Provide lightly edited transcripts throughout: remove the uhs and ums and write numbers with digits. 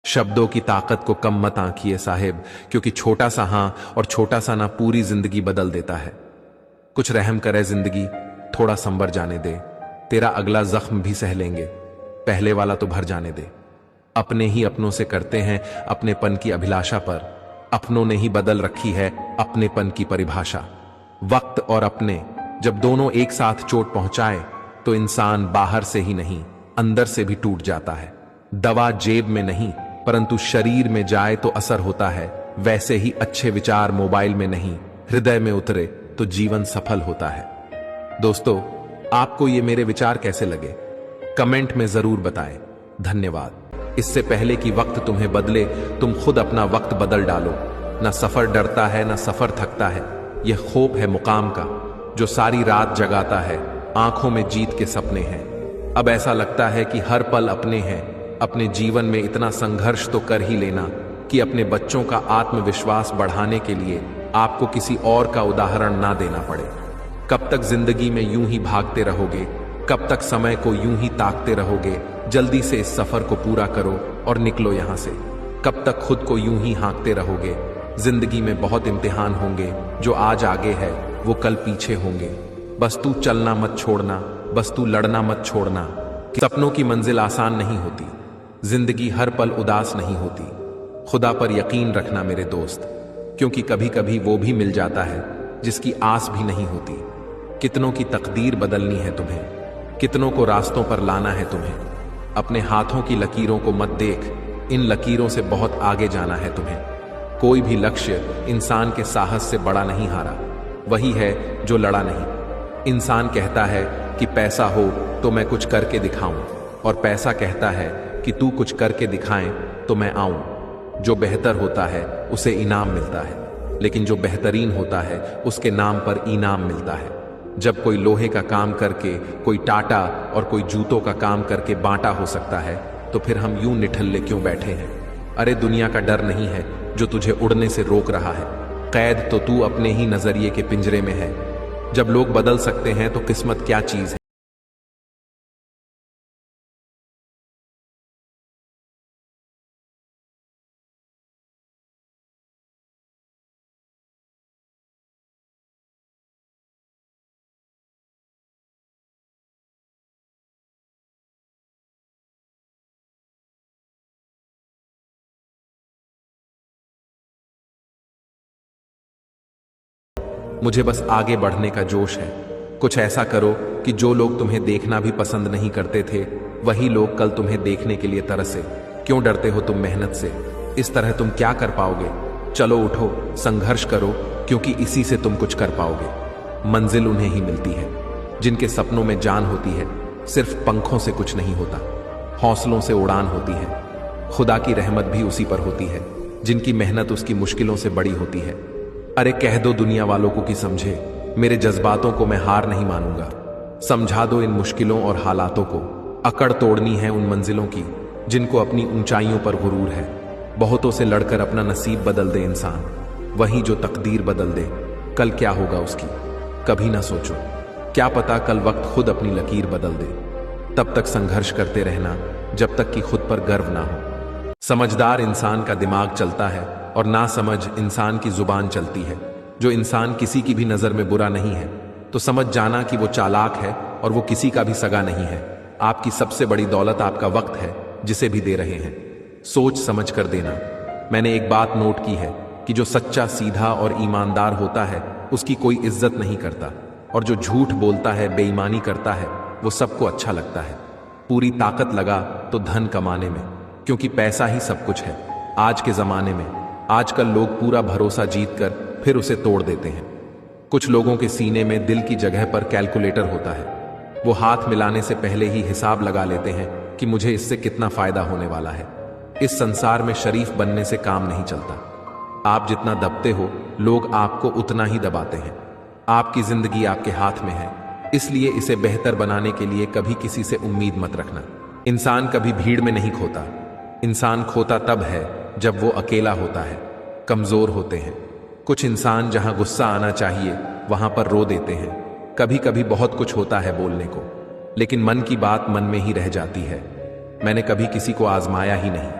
शब्दों की ताकत को कम मत आंकिए साहिब, क्योंकि छोटा सा हां और छोटा सा ना पूरी जिंदगी बदल देता है। कुछ रहम करे जिंदगी, थोड़ा संभर जाने दे, तेरा अगला जख्म भी सह लेंगे, पहले वाला तो भर जाने दे। अपने ही अपनों से करते हैं अपनेपन की अभिलाषा पर, अपनों ने ही बदल रखी है अपनेपन की परिभाषा। वक्त और अपने जब दोनों एक साथ चोट पहुंचाए तो इंसान बाहर से ही नहीं अंदर से भी टूट जाता है। दवा जेब में नहीं परंतु शरीर में जाए तो असर होता है, वैसे ही अच्छे विचार मोबाइल में नहीं हृदय में उतरे तो जीवन सफल होता है। दोस्तों, आपको ये मेरे विचार कैसे लगे कमेंट में जरूर बताएं। धन्यवाद। इससे पहले कि वक्त तुम्हें बदले, तुम खुद अपना वक्त बदल डालो। ना सफर डरता है ना सफर थकता है, यह खौफ है मुकाम का जो सारी रात जगाता है। आंखों में जीत के सपने हैं, अब ऐसा लगता है कि हर पल अपने हैं। अपने जीवन में इतना संघर्ष तो कर ही लेना कि अपने बच्चों का आत्मविश्वास बढ़ाने के लिए आपको किसी और का उदाहरण ना देना पड़े। कब तक जिंदगी में यूं ही भागते रहोगे, कब तक समय को यूं ही ताकते रहोगे। जल्दी से इस सफर को पूरा करो और निकलो यहां से। कब तक खुद को यूं ही हाँकते रहोगे। जिंदगी में बहुत इम्तिहान होंगे, जो आज आगे है वो कल पीछे होंगे। बस तू चलना मत छोड़ना, बस तू लड़ना मत छोड़ना। सपनों की मंजिल आसान नहीं होती, जिंदगी हर पल उदास नहीं होती। खुदा पर यकीन रखना मेरे दोस्त, क्योंकि कभी कभी वो भी मिल जाता है जिसकी आस भी नहीं होती। कितनों की तकदीर बदलनी है तुम्हें, कितनों को रास्तों पर लाना है तुम्हें। अपने हाथों की लकीरों को मत देख, इन लकीरों से बहुत आगे जाना है तुम्हें। कोई भी लक्ष्य इंसान के साहस से बड़ा नहीं हारा, वही है जो लड़ा नहीं। इंसान कहता है कि पैसा हो तो मैं कुछ करके दिखाऊं, और पैसा कहता है कि तू कुछ करके दिखाएं तो मैं आऊं। जो बेहतर होता है उसे इनाम मिलता है, लेकिन जो बेहतरीन होता है उसके नाम पर इनाम मिलता है। जब कोई लोहे का काम करके, कोई टाटा और कोई जूतों का काम करके बांटा हो सकता है, तो फिर हम यूं निठल्ले क्यों बैठे हैं। अरे दुनिया का डर नहीं है जो तुझे उड़ने से रोक रहा है, कैद तो तू अपने ही नजरिए के पिंजरे में है। जब लोग बदल सकते हैं तो किस्मत क्या चीज है। मुझे बस आगे बढ़ने का जोश है। कुछ ऐसा करो कि जो लोग तुम्हें देखना भी पसंद नहीं करते थे, वही लोग कल तुम्हें देखने के लिए तरसे। क्यों डरते हो तुम मेहनत से, इस तरह तुम क्या कर पाओगे। चलो उठो, संघर्ष करो, क्योंकि इसी से तुम कुछ कर पाओगे। मंजिल उन्हें ही मिलती है जिनके सपनों में जान होती है। सिर्फ पंखों से कुछ नहीं होता, हौसलों से उड़ान होती है। खुदा की रहमत भी उसी पर होती है जिनकी मेहनत उसकी मुश्किलों से बड़ी होती है। अरे कह दो दुनिया वालों को कि समझे, मेरे जज्बातों को मैं हार नहीं मानूंगा। समझा दो इन मुश्किलों और हालातों को, अकड़ तोड़नी है उन मंजिलों की जिनको अपनी ऊंचाइयों पर गुरूर है। बहुतों से लड़कर अपना नसीब बदल दे इंसान, वही जो तकदीर बदल दे। कल क्या होगा उसकी कभी ना सोचो, क्या पता कल वक्त खुद अपनी लकीर बदल दे। तब तक संघर्ष करते रहना जब तक कि खुद पर गर्व ना हो। समझदार इंसान का दिमाग चलता है और ना समझ इंसान की जुबान चलती है। जो इंसान किसी की भी नजर में बुरा नहीं है तो समझ जाना कि वो चालाक है और वो किसी का भी सगा नहीं है। आपकी सबसे बड़ी दौलत आपका वक्त है जिसे भी दे रहे हैं, सोच समझ कर देना। मैंने एक बात नोट की है कि जो सच्चा, सीधा और ईमानदार होता है उसकी कोई इज्जत नहीं करता, और जो झूठ बोलता है, बेईमानी करता है, वो सबको अच्छा लगता है। पूरी ताकत लगा तो धन कमाने में, क्योंकि पैसा ही सब कुछ है आज के जमाने में। आजकल लोग पूरा भरोसा जीतकर फिर उसे तोड़ देते हैं। कुछ लोगों के सीने में दिल की जगह पर कैलकुलेटर होता है, वो हाथ मिलाने से पहले ही हिसाब लगा लेते हैं कि मुझे इससे कितना फायदा होने वाला है। इस संसार में शरीफ बनने से काम नहीं चलता। आप जितना दबते हो लोग आपको उतना ही दबाते हैं। आपकी जिंदगी आपके हाथ में है, इसलिए इसे बेहतर बनाने के लिए कभी किसी से उम्मीद मत रखना। इंसान कभी भीड़ में नहीं खोता, इंसान खोता तब है जब वो अकेला होता है। कमजोर होते हैं कुछ इंसान, जहां गुस्सा आना चाहिए वहां पर रो देते हैं। कभी कभी बहुत कुछ होता है बोलने को, लेकिन मन की बात मन में ही रह जाती है। मैंने कभी किसी को आजमाया ही नहीं,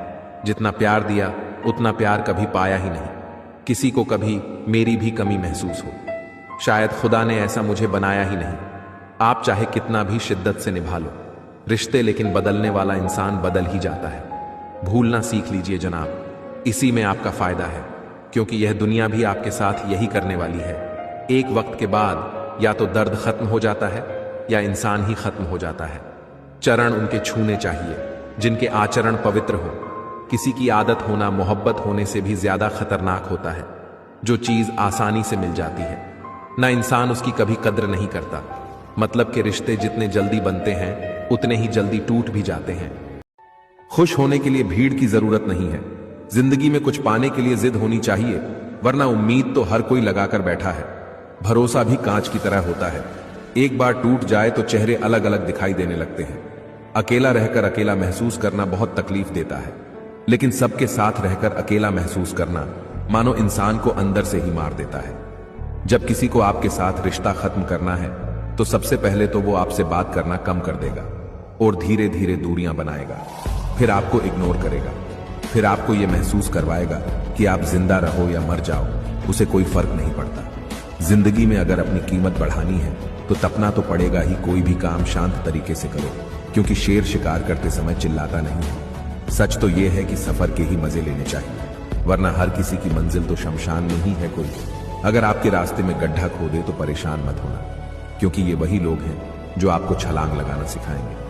जितना प्यार दिया उतना प्यार कभी पाया ही नहीं। किसी को कभी मेरी भी कमी महसूस हो। शायद खुदा ने ऐसा मुझे बनाया ही नहीं। आप चाहे कितना भी शिद्दत से निभा लो रिश्ते, लेकिन बदलने वाला इंसान बदल ही जाता है। भूलना सीख लीजिए जनाब, इसी में आपका फायदा है, क्योंकि यह दुनिया भी आपके साथ यही करने वाली है। एक वक्त के बाद या तो दर्द खत्म हो जाता है या इंसान ही खत्म हो जाता है। चरण उनके छूने चाहिए जिनके आचरण पवित्र हो। किसी की आदत होना मोहब्बत होने से भी ज्यादा खतरनाक होता है। जो चीज आसानी से मिल जाती है ना, इंसान उसकी कभी कद्र नहीं करता। मतलब के रिश्ते जितने जल्दी बनते हैं उतने ही जल्दी टूट भी जाते हैं। खुश होने के लिए भीड़ की जरूरत नहीं है। जिंदगी में कुछ पाने के लिए जिद होनी चाहिए, वरना उम्मीद तो हर कोई लगाकर बैठा है। भरोसा भी कांच की तरह होता है, एक बार टूट जाए तो चेहरे अलग अलग दिखाई देने लगते हैं। अकेला रहकर अकेला महसूस करना बहुत तकलीफ देता है, लेकिन सबके साथ रहकर अकेला महसूस करना मानो इंसान को अंदर से ही मार देता है। जब किसी को आपके साथ रिश्ता खत्म करना है तो सबसे पहले तो वो आपसे बात करना कम कर देगा और धीरे धीरे दूरियां बनाएगा। फिर आपको इग्नोर करेगा, फिर आपको यह महसूस करवाएगा कि आप जिंदा रहो या मर जाओ, उसे कोई फर्क नहीं पड़ता। जिंदगी में अगर अपनी कीमत बढ़ानी है तो तपना तो पड़ेगा ही। कोई भी काम शांत तरीके से करो, क्योंकि शेर शिकार करते समय चिल्लाता नहीं है। सच तो यह है कि सफर के ही मजे लेने चाहिए, वरना हर किसी की मंजिल तो शमशान में ही है। कोई अगर आपके रास्ते में गड्ढा खोदे तो परेशान मत होना, क्योंकि ये वही लोग हैं जो आपको छलांग लगाना सिखाएंगे।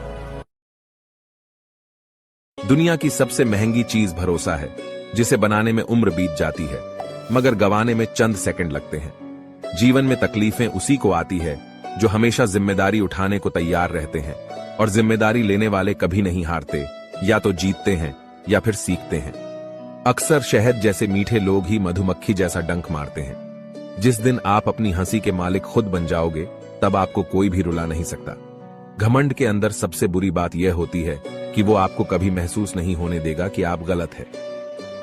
दुनिया की सबसे महंगी चीज भरोसा है, जिसे बनाने में उम्र बीत जाती है मगर गंवाने में चंद सेकंड लगते हैं। जीवन में तकलीफें उसी को आती है जो हमेशा जिम्मेदारी उठाने को तैयार रहते हैं, और जिम्मेदारी लेने वाले कभी नहीं हारते। या तो जीतते हैं या फिर सीखते हैं। अक्सर शहद जैसे मीठे लोग ही मधुमक्खी जैसा डंक मारते हैं। जिस दिन आप अपनी हंसी के मालिक खुद बन जाओगे तब आपको कोई भी रुला नहीं सकता। घमंड के अंदर सबसे बुरी बात यह होती है कि वो आपको कभी महसूस नहीं होने देगा कि आप गलत है।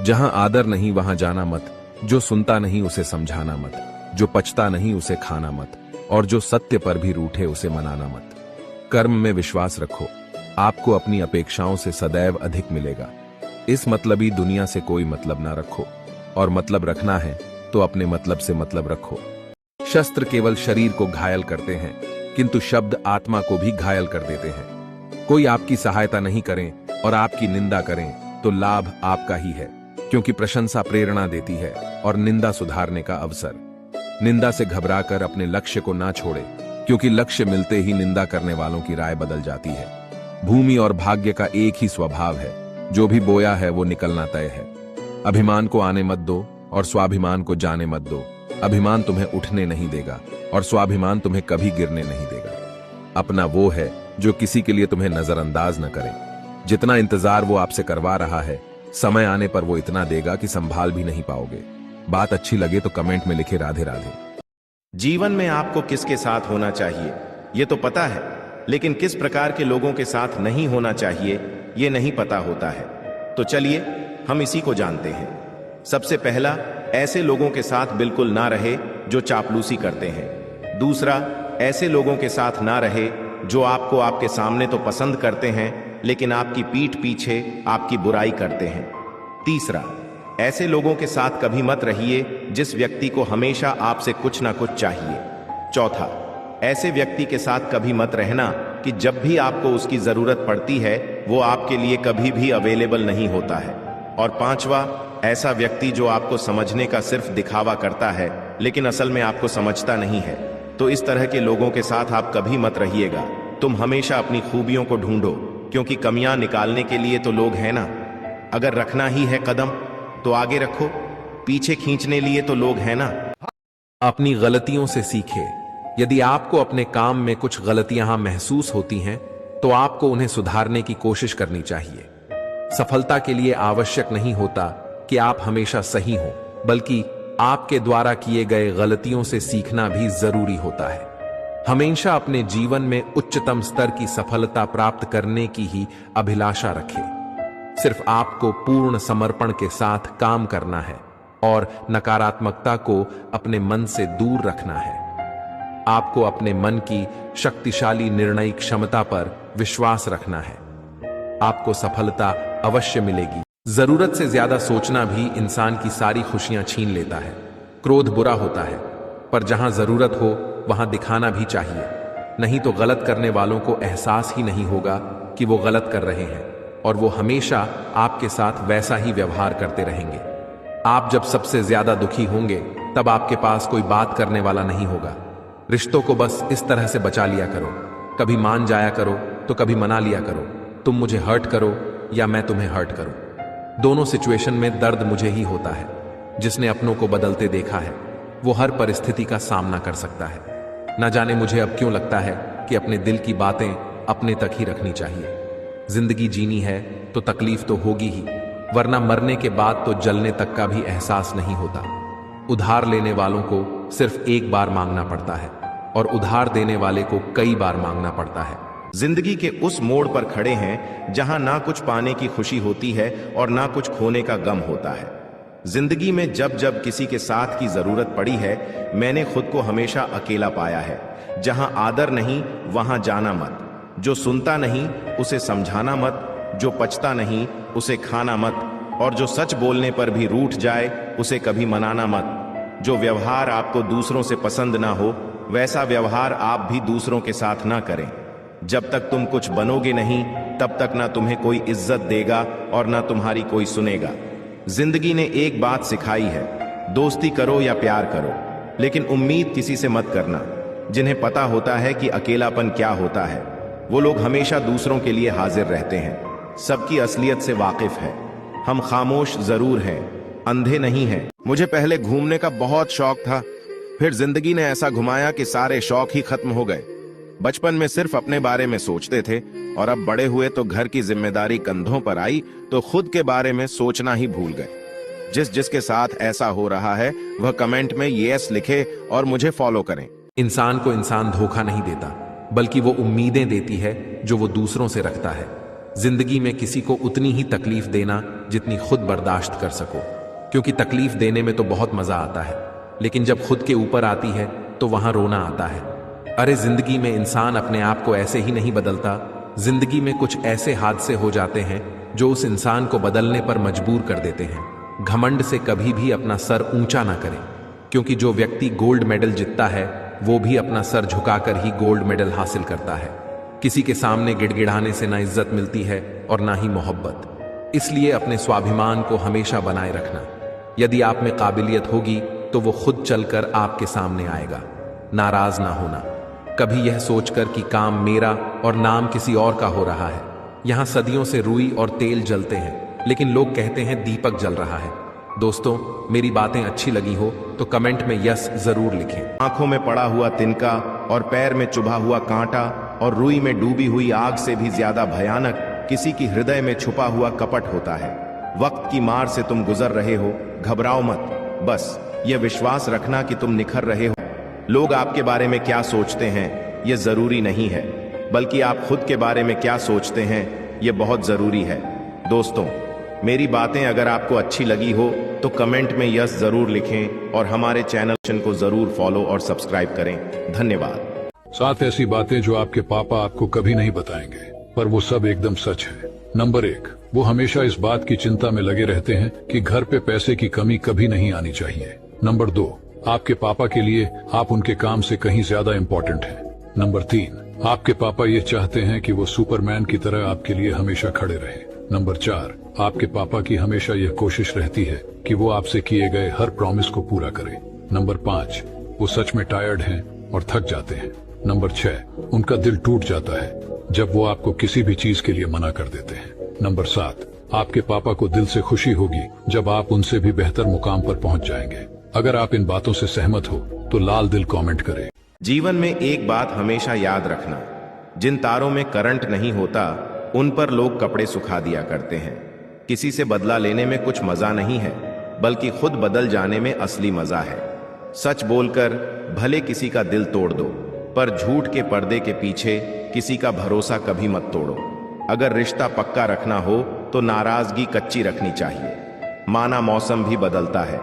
जहां आदर नहीं वहां जाना मत, जो सुनता नहीं उसे समझाना मत, जो पचता नहीं उसे खाना मत, और जो सत्य पर भी रूठे उसे मनाना मत। कर्म में विश्वास रखो, आपको अपनी अपेक्षाओं से सदैव अधिक मिलेगा। इस मतलबी दुनिया से कोई मतलब ना रखो, और मतलब रखना है तो अपने मतलब से मतलब रखो। शस्त्र केवल शरीर को घायल करते हैं, किंतु शब्द आत्मा को भी घायल कर देते हैं। कोई आपकी सहायता नहीं करें और आपकी निंदा करें तो लाभ आपका ही है, क्योंकि प्रशंसा प्रेरणा देती है और निंदा सुधारने का अवसर। निंदा से घबराकर अपने लक्ष्य को ना छोड़े, क्योंकि लक्ष्य मिलते ही निंदा करने वालों की राय बदल जाती है। भूमि और भाग्य का एक ही स्वभाव है, जो भी बोया है वो निकलना तय है। अभिमान को आने मत दो और स्वाभिमान को जाने मत दो। अभिमान तुम्हें उठने नहीं देगा और स्वाभिमान तुम्हें कभी गिरने नहीं देगा। अपना वो है जो किसी के लिए तुम्हें नजरअंदाज न करे। जितना इंतजार वो आपसे करवा रहा है, समय आने पर वो इतना देगा कि संभाल भी नहीं पाओगे। बात अच्छी लगे तो कमेंट में लिखे राधे राधे। जीवन में आपको किसके साथ होना चाहिए ये तो पता है, लेकिन किस प्रकार के लोगों के साथ नहीं होना चाहिए ये नहीं पता होता है। तो चलिए हम इसी को जानते हैं। सबसे पहला, ऐसे लोगों के साथ बिल्कुल ना रहे जो चापलूसी करते हैं। दूसरा, ऐसे लोगों के साथ ना रहे जो आपको आपके सामने तो पसंद करते हैं लेकिन आपकी पीठ पीछे आपकी बुराई करते हैं। तीसरा, ऐसे लोगों के साथ कभी मत रहिए जिस व्यक्ति को हमेशा आपसे कुछ ना कुछ चाहिए। चौथा, ऐसे व्यक्ति के साथ कभी मत रहना कि जब भी आपको उसकी जरूरत पड़ती है वो आपके लिए कभी भी अवेलेबल नहीं होता है। और पांचवा, ऐसा व्यक्ति जो आपको समझने का सिर्फ दिखावा करता है लेकिन असल में आपको समझता नहीं है। तो इस तरह के लोगों के साथ आप कभी मत रहिएगा। तुम हमेशा अपनी खूबियों को ढूंढो, क्योंकि कमियां निकालने के लिए तो लोग हैं ना। अगर रखना ही है कदम तो आगे रखो, पीछे खींचने लिए तो लोग हैं ना। अपनी गलतियों से सीखे। यदि आपको अपने काम में कुछ गलतियां महसूस होती हैं तो आपको उन्हें सुधारने की कोशिश करनी चाहिए। सफलता के लिए आवश्यक नहीं होता कि आप हमेशा सही हो, बल्कि आपके द्वारा किए गए गलतियों से सीखना भी जरूरी होता है। हमेशा अपने जीवन में उच्चतम स्तर की सफलता प्राप्त करने की ही अभिलाषा रखें। सिर्फ आपको पूर्ण समर्पण के साथ काम करना है और नकारात्मकता को अपने मन से दूर रखना है। आपको अपने मन की शक्तिशाली निर्णय क्षमता पर विश्वास रखना है। आपको सफलता अवश्य मिलेगी। जरूरत से ज्यादा सोचना भी इंसान की सारी खुशियां छीन लेता है। क्रोध बुरा होता है, पर जहां जरूरत हो वहां दिखाना भी चाहिए, नहीं तो गलत करने वालों को एहसास ही नहीं होगा कि वो गलत कर रहे हैं और वो हमेशा आपके साथ वैसा ही व्यवहार करते रहेंगे। आप जब सबसे ज्यादा दुखी होंगे तब आपके पास कोई बात करने वाला नहीं होगा। रिश्तों को बस इस तरह से बचा लिया करो, कभी मान जाया करो तो कभी मना लिया करो। तुम मुझे हर्ट करो या मैं तुम्हें हर्ट करूं, दोनों सिचुएशन में दर्द मुझे ही होता है। जिसने अपनों को बदलते देखा है वो हर परिस्थिति का सामना कर सकता है। ना जाने मुझे अब क्यों लगता है कि अपने दिल की बातें अपने तक ही रखनी चाहिए। जिंदगी जीनी है तो तकलीफ तो होगी ही, वरना मरने के बाद तो जलने तक का भी एहसास नहीं होता। उधार लेने वालों को सिर्फ एक बार मांगना पड़ता है और उधार देने वाले को कई बार मांगना पड़ता है। जिंदगी के उस मोड़ पर खड़े हैं जहां ना कुछ पाने की खुशी होती है और ना कुछ खोने का गम होता है। जिंदगी में जब जब किसी के साथ की जरूरत पड़ी है, मैंने खुद को हमेशा अकेला पाया है। जहां आदर नहीं वहां जाना मत, जो सुनता नहीं उसे समझाना मत, जो पचता नहीं उसे खाना मत, और जो सच बोलने पर भी रूठ जाए उसे कभी मनाना मत। जो व्यवहार आपको दूसरों से पसंद ना हो वैसा व्यवहार आप भी दूसरों के साथ ना करें। जब तक तुम कुछ बनोगे नहीं तब तक ना तुम्हें कोई इज्जत देगा और ना तुम्हारी कोई सुनेगा। जिंदगी ने एक बात सिखाई है, दोस्ती करो या प्यार करो, लेकिन उम्मीद किसी से मत करना। जिन्हें पता होता है कि अकेलापन क्या होता है वो लोग हमेशा दूसरों के लिए हाजिर रहते हैं। सबकी असलियत से वाकिफ है। हम खामोश जरूर हैं, अंधे नहीं हैं। मुझे पहले घूमने का बहुत शौक था, फिर जिंदगी ने ऐसा घुमाया कि सारे शौक ही खत्म हो गए। बचपन में सिर्फ अपने बारे में सोचते थे और अब बड़े हुए तो घर की जिम्मेदारी कंधों पर आई तो खुद के बारे में सोचना ही भूल गए। जिसके साथ ऐसा हो रहा है वह कमेंट में यस लिखे और मुझे फॉलो करें। इंसान को इंसान धोखा नहीं देता, बल्कि वो उम्मीदें देती है जो वो दूसरों से रखता है। जिंदगी में किसी को उतनी ही तकलीफ देना जितनी खुद बर्दाश्त कर सको, क्योंकि तकलीफ देने में तो बहुत मजा आता है, लेकिन जब खुद के ऊपर आती है तो वहां रोना आता है। अरे जिंदगी में इंसान अपने आप को ऐसे ही नहीं बदलता। जिंदगी में कुछ ऐसे हादसे हो जाते हैं जो उस इंसान को बदलने पर मजबूर कर देते हैं। घमंड से कभी भी अपना सर ऊंचा ना करें, क्योंकि जो व्यक्ति गोल्ड मेडल जीतता है वो भी अपना सर झुकाकर ही गोल्ड मेडल हासिल करता है। किसी के सामने गिड़गिड़ाने से ना इज्जत मिलती है और ना ही मोहब्बत। इसलिए अपने स्वाभिमान को हमेशा बनाए रखना। यदि आप में काबिलियत होगी तो वो खुद चलकर आपके सामने आएगा। नाराज ना होना, कभी यह सोचकर कि काम मेरा और नाम किसी और का हो रहा है। यहां सदियों से रुई और तेल जलते हैं, लेकिन लोग कहते हैं दीपक जल रहा है। दोस्तों, मेरी बातें अच्छी लगी हो तो कमेंट में यस जरूर लिखें। आंखों में पड़ा हुआ तिनका और पैर में चुभा हुआ कांटा और रुई में डूबी हुई आग से भी ज्यादा भयानक किसी की हृदय में छुपा हुआ कपट होता है। वक्त की मार से तुम गुजर रहे हो, घबराओ मत। बस यह विश्वास रखना कि तुम निखर रहे हो। लोग आपके बारे में क्या सोचते हैं यह जरूरी नहीं है, बल्कि आप खुद के बारे में क्या सोचते हैं यह बहुत जरूरी है। दोस्तों, मेरी बातें अगर आपको अच्छी लगी हो तो कमेंट में यस जरूर लिखें और हमारे चैनल को जरूर फॉलो और सब्सक्राइब करें। धन्यवाद। 7 ऐसी बातें जो आपके पापा आपको कभी नहीं बताएंगे, पर वो सब एकदम सच है। नंबर 1, वो हमेशा इस बात की चिंता में लगे रहते हैं कि घर पे पैसे की कमी कभी नहीं आनी चाहिए। नंबर 2, आपके पापा के लिए आप उनके काम से कहीं ज्यादा इम्पोर्टेंट हैं। नंबर 3, आपके पापा ये चाहते हैं कि वो सुपरमैन की तरह आपके लिए हमेशा खड़े रहे। नंबर 4, आपके पापा की हमेशा यह कोशिश रहती है कि वो आपसे किए गए हर प्रॉमिस को पूरा करें। नंबर 5, वो सच में टायर्ड हैं और थक जाते हैं। नंबर 6, उनका दिल टूट जाता है जब वो आपको किसी भी चीज के लिए मना कर देते हैं। नंबर 7, आपके पापा को दिल से खुशी होगी जब आप उनसे भी बेहतर मुकाम पर पहुंच जाएंगे। अगर आप इन बातों से सहमत हो तो लाल दिल कमेंट करें। जीवन में एक बात हमेशा याद रखना, जिन तारों में करंट नहीं होता उन पर लोग कपड़े सुखा दिया करते हैं। किसी से बदला लेने में कुछ मजा नहीं है, बल्कि खुद बदल जाने में असली मजा है। सच बोलकर भले किसी का दिल तोड़ दो, पर झूठ के पर्दे के पीछे किसी का भरोसा कभी मत तोड़ो। अगर रिश्ता पक्का रखना हो तो नाराजगी कच्ची रखनी चाहिए। माना मौसम भी बदलता है,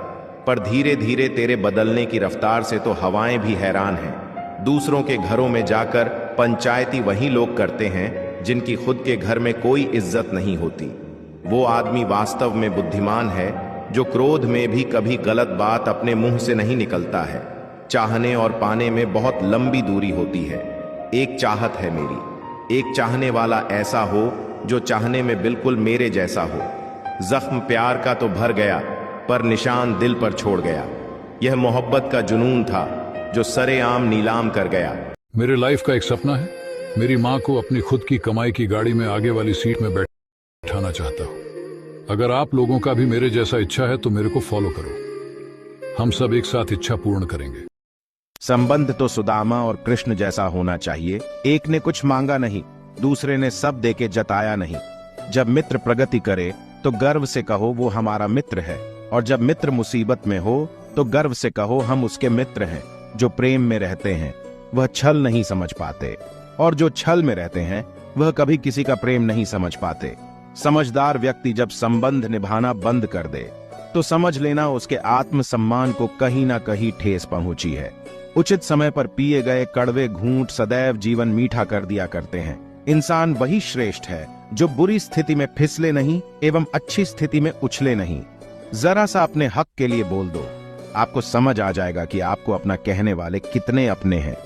पर धीरे धीरे तेरे बदलने की रफ्तार से तो हवाएं भी हैरान हैं। दूसरों के घरों में जाकर पंचायती वही लोग करते हैं जिनकी खुद के घर में कोई इज्जत नहीं होती। वो आदमी वास्तव में बुद्धिमान है जो क्रोध में भी कभी गलत बात अपने मुंह से नहीं निकलता है। चाहने और पाने में बहुत लंबी दूरी होती है। एक चाहत है मेरी, एक चाहने वाला ऐसा हो जो चाहने में बिल्कुल मेरे जैसा हो। जख्म प्यार का तो भर गया, पर निशान दिल पर छोड़ गया। यह मोहब्बत का जुनून था जो सरेआम नीलाम कर गया। मेरे लाइफ का एक सपना है, मेरी माँ को अपनी खुद की कमाई की गाड़ी में आगे वाली सीट में बैठाना चाहता हूँ। अगर आप लोगों का भी मेरे जैसा इच्छा है तो मेरे को फॉलो करो, हम सब एक साथ इच्छा पूर्ण करेंगे। संबंध तो सुदामा और कृष्ण जैसा होना चाहिए। एक ने कुछ मांगा नहीं, दूसरे ने सब देके जताया नहीं। जब मित्र प्रगति करे तो गर्व से कहो वो हमारा मित्र है, और जब मित्र मुसीबत में हो तो गर्व से कहो हम उसके मित्र हैं। जो प्रेम में रहते हैं वह छल नहीं समझ पाते, और जो छल में रहते हैं वह कभी किसी का प्रेम नहीं समझ पाते। समझदार व्यक्ति जब संबंध निभाना बंद कर दे तो समझ लेना उसके आत्मसम्मान को कहीं ना कहीं ठेस पहुंची है। उचित समय पर पिए गए कड़वे घूंट सदैव जीवन मीठा कर दिया करते हैं। इंसान वही श्रेष्ठ है जो बुरी स्थिति में फिसले नहीं एवं अच्छी स्थिति में उछले नहीं। जरा सा अपने हक के लिए बोल दो, आपको समझ आ जाएगा कि आपको अपना कहने वाले कितने अपने हैं।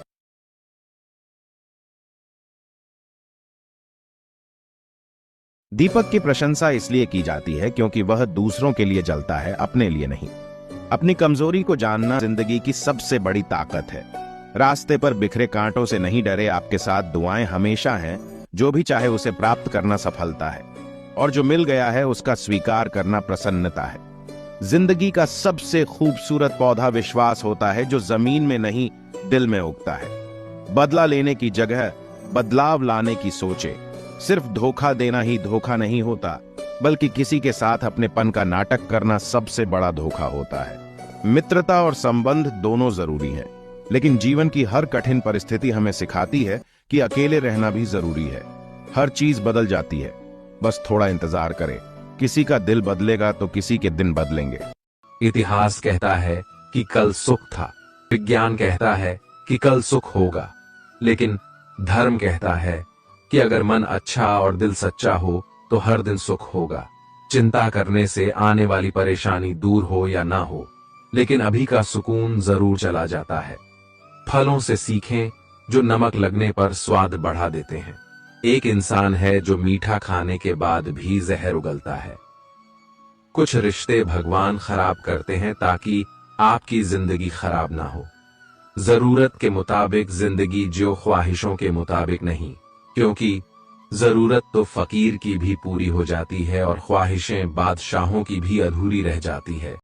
दीपक की प्रशंसा इसलिए की जाती है क्योंकि वह दूसरों के लिए जलता है, अपने लिए नहीं। अपनी कमजोरी को जानना जिंदगी की सबसे बड़ी ताकत है। रास्ते पर बिखरे कांटों से नहीं डरे, आपके साथ दुआएं हमेशा हैं। जो भी चाहे उसे प्राप्त करना सफलता है, और जो मिल गया है उसका स्वीकार करना प्रसन्नता है। जिंदगी का सबसे खूबसूरत पौधा विश्वास होता है, जो जमीन में नहीं दिल में उगता है। बदला लेने की जगह बदलाव लाने की सोचे। सिर्फ धोखा देना ही धोखा नहीं होता, बल्कि किसी के साथ अपनेपन का नाटक करना सबसे बड़ा धोखा होता है। मित्रता और संबंध दोनों जरूरी हैं, लेकिन जीवन की हर कठिन परिस्थिति हमें सिखाती है कि अकेले रहना भी जरूरी है। हर चीज बदल जाती है, बस थोड़ा इंतजार करें। किसी का दिल बदलेगा तो किसी के दिन बदलेंगे। इतिहास कहता है कि कल सुख था, विज्ञान कहता है कि कल सुख होगा, लेकिन धर्म कहता है कि अगर मन अच्छा और दिल सच्चा हो तो हर दिन सुख होगा। चिंता करने से आने वाली परेशानी दूर हो या ना हो, लेकिन अभी का सुकून जरूर चला जाता है। फलों से सीखें जो नमक लगने पर स्वाद बढ़ा देते हैं। एक इंसान है जो मीठा खाने के बाद भी जहर उगलता है। कुछ रिश्ते भगवान खराब करते हैं ताकि आपकी जिंदगी खराब ना हो। जरूरत के मुताबिक जिंदगी जियो, ख्वाहिशों के मुताबिक नहीं, क्योंकि जरूरत तो फकीर की भी पूरी हो जाती है और ख्वाहिशें बादशाहों की भी अधूरी रह जाती है।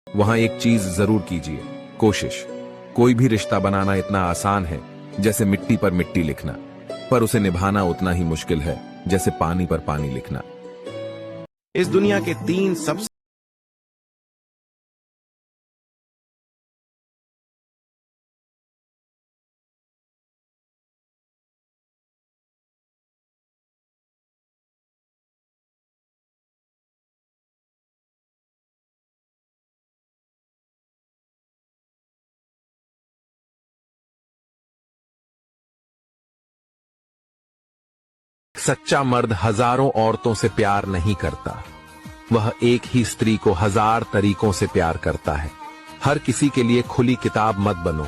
वहां एक चीज जरूर कीजिए, कोशिश। कोई भी रिश्ता बनाना इतना आसान है जैसे मिट्टी पर मिट्टी लिखना, पर उसे निभाना उतना ही मुश्किल है जैसे पानी पर पानी लिखना। इस दुनिया के 3 सबसे सच्चा मर्द हजारों औरतों से प्यार नहीं करता, वह एक ही स्त्री को 1000 तरीकों से प्यार करता है। हर किसी के लिए खुली किताब मत बनो।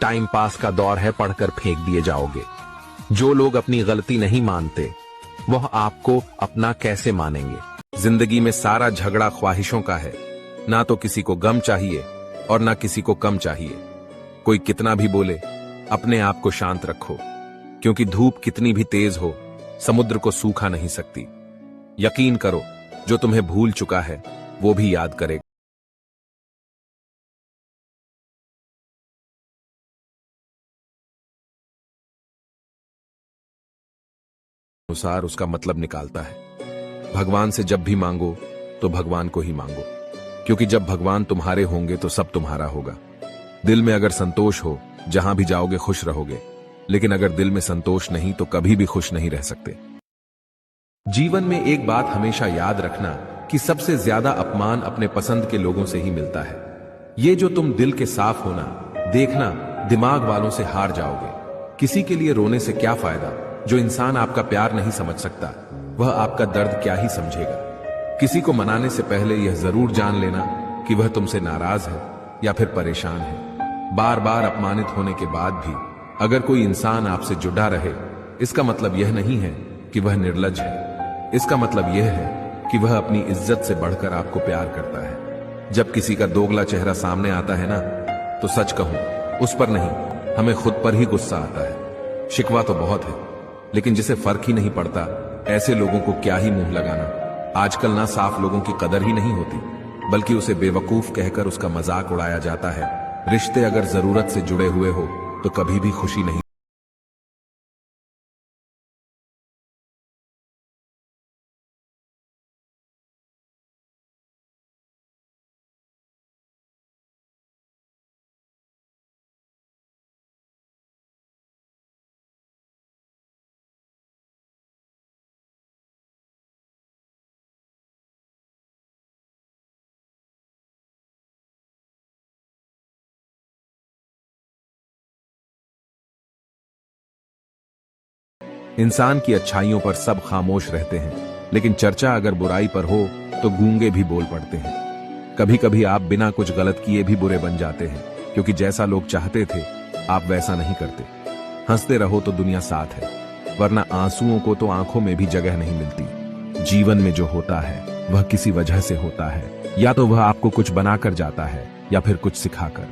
टाइम पास का दौर है, पढ़कर फेंक दिए जाओगे। जो लोग अपनी गलती नहीं मानते वह आपको अपना कैसे मानेंगे। जिंदगी में सारा झगड़ा ख्वाहिशों का है। ना तो किसी को गम चाहिए और ना किसी को कम चाहिए। कोई कितना भी बोले, अपने आप को शांत रखो, क्योंकि धूप कितनी भी तेज हो समुद्र को सूखा नहीं सकती। यकीन करो, जो तुम्हें भूल चुका है वो भी याद करेगा। अनुसार उसका मतलब निकालता है। भगवान से जब भी मांगो तो भगवान को ही मांगो, क्योंकि जब भगवान तुम्हारे होंगे तो सब तुम्हारा होगा। दिल में अगर संतोष हो, जहां भी जाओगे खुश रहोगे, लेकिन अगर दिल में संतोष नहीं तो कभी भी खुश नहीं रह सकते। जीवन में एक बात हमेशा याद रखना कि सबसे ज्यादा अपमान अपने पसंद के लोगों से ही मिलता है। ये जो तुम दिल के साफ होना, देखना दिमाग वालों से हार जाओगे। किसी के लिए रोने से क्या फायदा? जो इंसान आपका प्यार नहीं समझ सकता, वह आपका दर्द क्या ही समझेगा। किसी को मनाने से पहले यह जरूर जान लेना कि वह तुमसे नाराज है या फिर परेशान है। बार बार अपमानित होने के बाद भी अगर कोई इंसान आपसे जुड़ा रहे, इसका मतलब यह नहीं है कि वह निर्लज है। इसका मतलब यह है कि वह अपनी इज्जत से बढ़कर आपको प्यार करता है। जब किसी का दोगला चेहरा सामने आता है ना, तो सच कहूं, उस पर नहीं, हमें खुद पर ही गुस्सा आता है। शिकवा तो बहुत है, लेकिन जिसे फर्क ही नहीं पड़ता, ऐसे लोगों को क्या ही मुंह लगाना। आजकल ना साफ लोगों की कदर ही नहीं होती, बल्कि उसे बेवकूफ कहकर उसका मजाक उड़ाया जाता है। रिश्ते अगर जरूरत से जुड़े हुए हो तो कभी भी खुशी नहीं। इंसान की अच्छाइयों पर सब खामोश रहते हैं, लेकिन चर्चा अगर बुराई पर हो तो गूंगे भी बोल पड़ते हैं। कभी कभी आप बिना कुछ गलत किए भी बुरे बन जाते हैं, क्योंकि जैसा लोग चाहते थे आप वैसा नहीं करते। हंसते रहो तो दुनिया साथ है, वरना आंसुओं को तो आंखों में भी जगह नहीं मिलती। जीवन में जो होता है वह किसी वजह से होता है, या तो वह आपको कुछ बनाकर जाता है या फिर कुछ सिखाकर।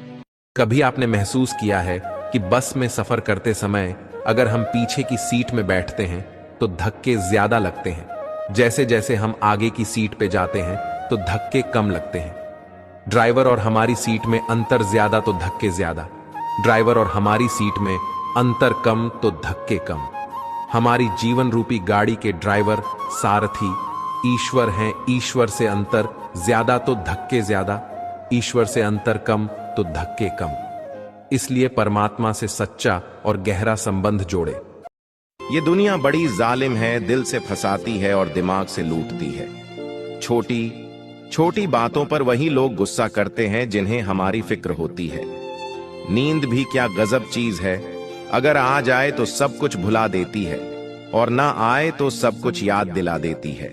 कभी आपने महसूस किया है कि बस में सफर करते समय अगर हम पीछे की सीट में बैठते हैं तो धक्के ज्यादा लगते हैं, जैसे जैसे हम आगे की सीट पे जाते हैं तो धक्के कम लगते हैं। ड्राइवर और हमारी सीट में अंतर ज्यादा तो धक्के ज्यादा, ड्राइवर और हमारी सीट में अंतर कम तो धक्के कम। हमारी जीवन रूपी गाड़ी के ड्राइवर सारथी ईश्वर हैं। ईश्वर से अंतर ज्यादा तो धक्के ज्यादा, ईश्वर से अंतर कम तो धक्के कम। इसलिए परमात्मा से सच्चा और गहरा संबंध जोड़े। ये दुनिया बड़ी जालिम है, दिल से फंसाती है और दिमाग से लूटती है। छोटी छोटी बातों पर वही लोग गुस्सा करते हैं जिन्हें हमारी फिक्र होती है। नींद भी क्या गजब चीज है, अगर आ जाए तो सब कुछ भुला देती है और ना आए तो सब कुछ याद दिला देती है।